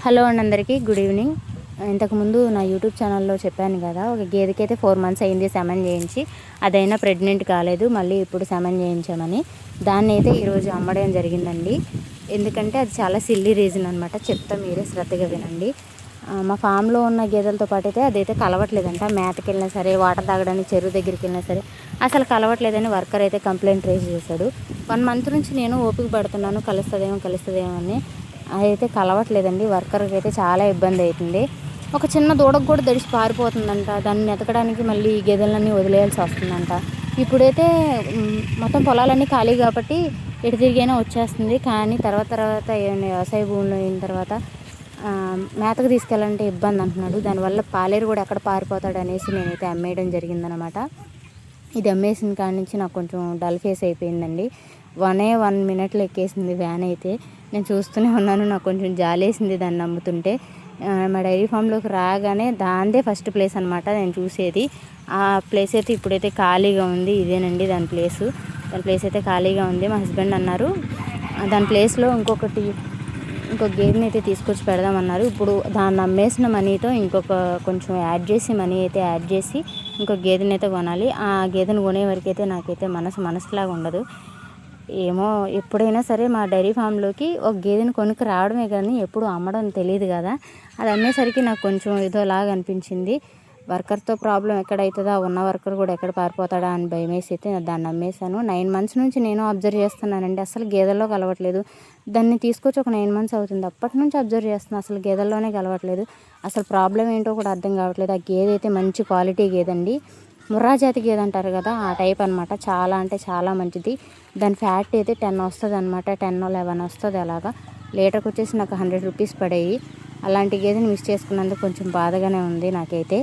Hello అండి, అందరికీ good evening. ఇంతకుముందు నా యూట్యూబ్ ఛానల్లో చెప్పాను కదా, ఒక గేదెకైతే 4 months అయింది సెమెన్ చేయించి. అదైనా ప్రెగ్నెంట్ కాలేదు, మళ్ళీ ఇప్పుడు సెమెన్ చేయించామని. దాన్ని అయితే ఈరోజు అమ్మడం జరిగిందండి. ఎందుకంటే అది చాలా సిల్లీ రీజన్ అనమాట. చెప్తా, మీరే శ్రద్ధగా వినండి. మా ఫామ్లో ఉన్న గేదెలతో పాటు అయితే అదైతే కలవట్లేదంట. మేతకి వెళ్ళినా సరే, వాటర్ తాగడానికి చెరువు దగ్గరికి వెళ్ళినా సరే అసలు కలవట్లేదని వర్కర్ అయితే కంప్లైంట్ రేజ్ చేశాడు. 1 month నుంచి నేను ఓపిక పడుతున్నాను, కలుస్తుందేమో అని. అదైతే కలవట్లేదండి. వర్కర్కి అయితే చాలా ఇబ్బంది అవుతుంది. ఒక చిన్న దూడకు కూడా దడిసి పారిపోతుందంట. దాన్ని ఎతకడానికి మళ్ళీ ఈ గేదెలన్నీ వదిలేయాల్సి వస్తుందంట. ఇప్పుడైతే మొత్తం పొలాలన్నీ ఖాళీ కాబట్టి ఎటు తిరిగైనా వచ్చేస్తుంది. కానీ తర్వాత ఏమైనా వ్యవసాయ భూములు అయిన తర్వాత మేతకు తీసుకెళ్ళాలంటే ఇబ్బంది అంటున్నాడు. దానివల్ల పాలేరు కూడా ఎక్కడ పారిపోతాడు అనేసి నేనైతే అమ్మేయడం జరిగిందనమాట. ఇది అమ్మేసిన కాడి నుంచి నాకు కొంచెం డల్ ఫేస్ అయిపోయిందండి. 1 minute ఎక్కేసింది వ్యాన్ అయితే. నేను చూస్తూనే ఉన్నాను, నాకు కొంచెం జాలేసింది దాన్ని నమ్ముతుంటే. మా డైరీ ఫామ్లోకి రాగానే దాందే ఫస్ట్ ప్లేస్ అనమాట నేను చూసేది. ఆ ప్లేస్ అయితే ఇప్పుడైతే ఖాళీగా ఉంది. ఇదేనండి దాని ప్లేస్ అయితే ఖాళీగా ఉంది. మా హస్బెండ్ అన్నారు దాని ప్లేస్లో ఇంకొక గేదెని అయితే తీసుకొచ్చి పెడదామన్నారు. ఇప్పుడు దాన్ని అమ్మేసిన మనీతో కొంచెం మనీ అయితే యాడ్ చేసి ఇంకొక గేదెని అయితే కొనాలి. ఆ గేదెను కొనే వరకు అయితే నాకైతే మనసులాగా ఉండదు. ఏమో, ఎప్పుడైనా సరే మా డైరీ ఫామ్లోకి ఒక గేదెని కొనుక్కు రావడమే కానీ ఎప్పుడు అమ్మడం తెలియదు కదా. అది అమ్మేసరికి నాకు కొంచెం ఏదోలాగా అనిపించింది. వర్కర్తో ప్రాబ్లం ఎక్కడవుతుందా, ఉన్న వర్కర్ కూడా ఎక్కడ పారిపోతాడా అని భయమేసి అయితే దాన్ని అమ్మేశాను. 9 months నుంచి నేను అబ్జర్వ్ చేస్తున్నానండి. అసలు గేదెల్లో కలవట్లేదు. దాన్ని తీసుకొచ్చి ఒక 9 months అవుతుంది. అప్పటి నుంచి అబ్జర్వ్ చేస్తున్నాను, అసలు గేదెల్లోనే కలవట్లేదు. అసలు ప్రాబ్లం ఏంటో కూడా అర్థం కావట్లేదు. ఆ గేదె అయితే మంచి క్వాలిటీ గేదండి. ముర్రా జాతి గేదె అంటారు కదా, ఆ టైప్ అనమాట. చాలా అంటే చాలా మంచిది. దాని ఫ్యాట్ అయితే 10 వస్తుంది అనమాట. 10-11 వస్తుంది. అలాగా లీటర్కి వచ్చేసి నాకు 100 rupees పడేవి. అలాంటి గేదెని మిస్ చేసుకున్నందుకు కొంచెం బాధగానే ఉంది నాకైతే.